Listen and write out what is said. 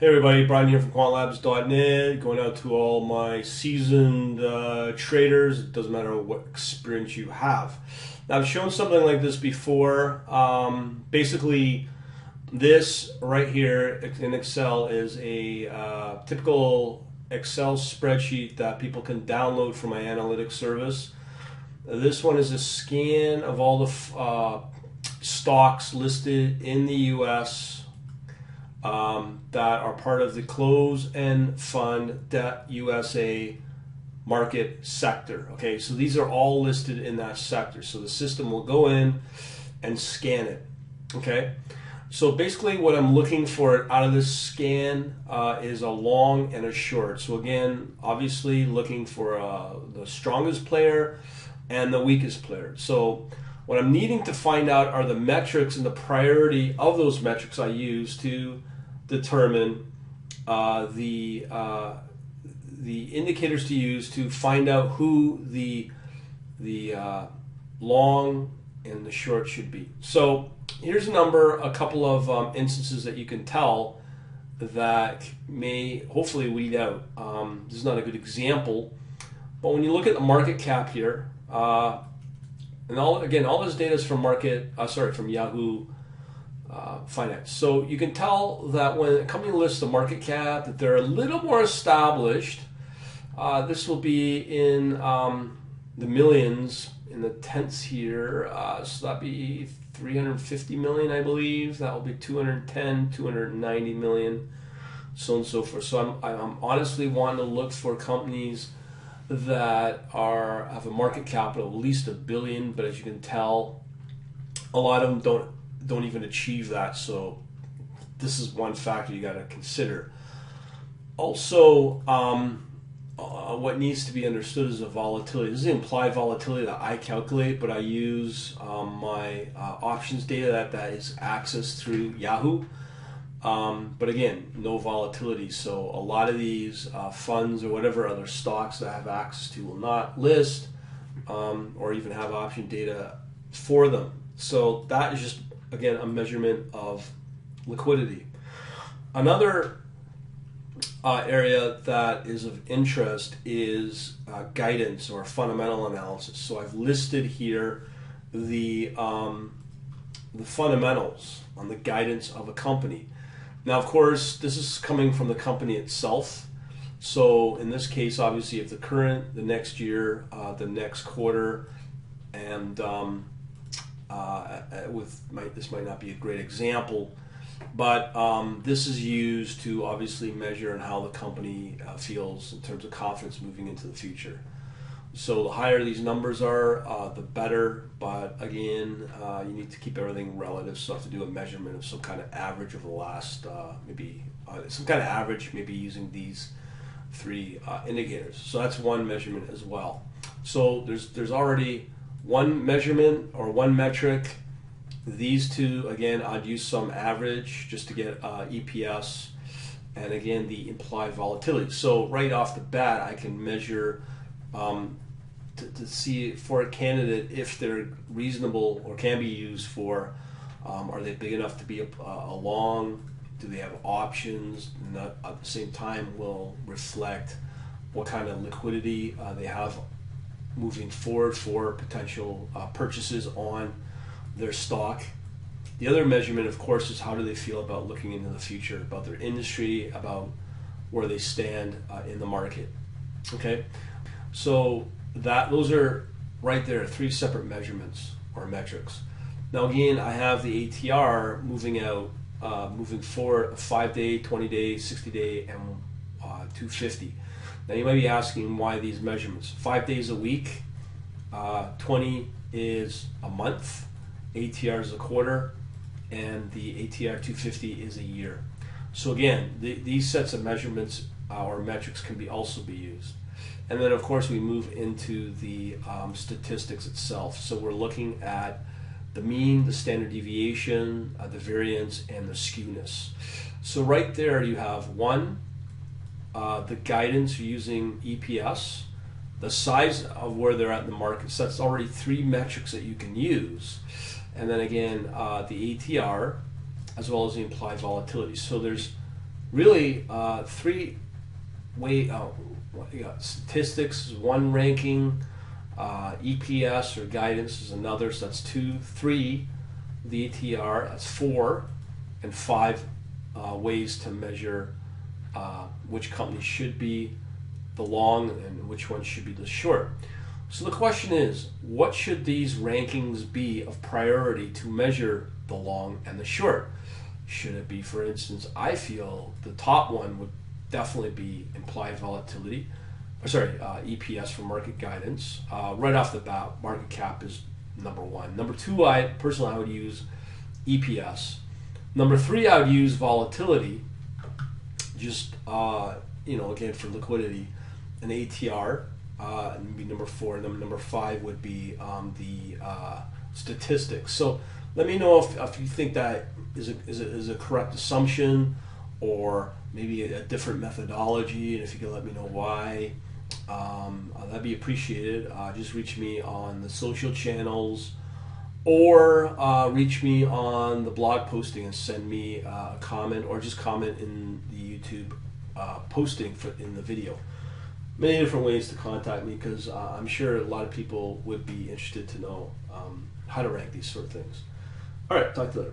Hey everybody, Brian here from quantlabs.net, going out to all my seasoned traders. It doesn't matter what experience you have. Now, I've shown something like this before. Basically, this right here in Excel is a typical Excel spreadsheet that people can download from my analytics service. This one is a scan of all the stocks listed in the U.S. That are part of the closed-end fund USA market sector. Okay, so these are all listed in that sector. So the system will go in and scan it. Okay, so basically what I'm looking for out of this scan is a long and a short. So again, obviously looking for the strongest player and the weakest player. So what I'm needing to find out are the metrics and the priority of those metrics I use to determine the indicators to use to find out who the long and the short should be. So here's a couple of instances that you can tell that may hopefully weed out. This is not a good example, but when you look at the market cap here, and all this data is from from Yahoo Finance. So you can tell that when a company lists the market cap, that they're a little more established. This will be in the millions, in the tenths here. So that'd be 350 million, I believe. That will be 210, 290 million, so on and so forth. So I'm honestly wanting to look for companies that have a market cap of at least $1 billion, but as you can tell, a lot of them don't even achieve that. So this is one factor you got to consider. Also, what needs to be understood is the volatility. This is the implied volatility that I calculate, but I use my options data that is accessed through Yahoo. But again, no volatility. So a lot of these funds or whatever other stocks that I have access to will not list or even have option data for them. So that is just, again, a measurement of liquidity. Another area that is of interest is guidance or fundamental analysis. So I've listed here the fundamentals on the guidance of a company. Now, of course, this is coming from the company itself. So in this case, obviously, if the current, the next year, the next quarter, and this might not be a great example, but this is used to obviously measure and how the company feels in terms of confidence moving into the future. So the higher these numbers are, the better. But again, you need to keep everything relative. So I have to do a measurement of some kind of average of the last, maybe using these three indicators. So that's one measurement as well. So there's already one measurement or one metric. These two, again, I'd use some average just to get EPS, and again the implied volatility. So right off the bat, I can measure to see for a candidate if they're reasonable or can be used for. Are they big enough to be a long? Do they have options? And that at the same time will reflect what kind of liquidity they have moving forward for potential purchases on their stock. The other measurement, of course, is how do they feel about looking into the future, about their industry, about where they stand in the market. Okay, so those are right there, three separate measurements or metrics. Now again, I have the ATR moving forward, a 5-day, 20-day, 60-day, and 250. Now you might be asking why these measurements. 5 days a week, 20 is a month, ATR is a quarter, and the ATR 250 is a year. So again, these sets of measurements or metrics can also be used. And then of course we move into the statistics itself. So we're looking at the mean, the standard deviation, the variance, and the skewness. So right there you have the guidance using EPS, the size of where they're at in the market. So that's already three metrics that you can use. And then again, the ATR, as well as the implied volatility. So there's really three way. You got statistics is one ranking, EPS or guidance is another. So that's 2, 3. The ATR, that's 4, and 5 ways to measure which company should be the long and which one should be the short. So the question is, what should these rankings be of priority to measure the long and the short? Should it be, for instance, I feel the top one would definitely be implied volatility, EPS for market guidance. Right off the bat, market cap is number 1. Number 2, I would use EPS. Number 3, I would use volatility, just again for liquidity, an ATR. And be number 4, and then number 5 would be the statistics. So let me know if you think that is a correct assumption, or maybe a different methodology, and if you can let me know why, that'd be appreciated. Just reach me on the social channels, or reach me on the blog posting and send me a comment, or just comment in the YouTube posting in the video. Many different ways to contact me, because I'm sure a lot of people would be interested to know how to rank these sort of things. All right, talk to you later.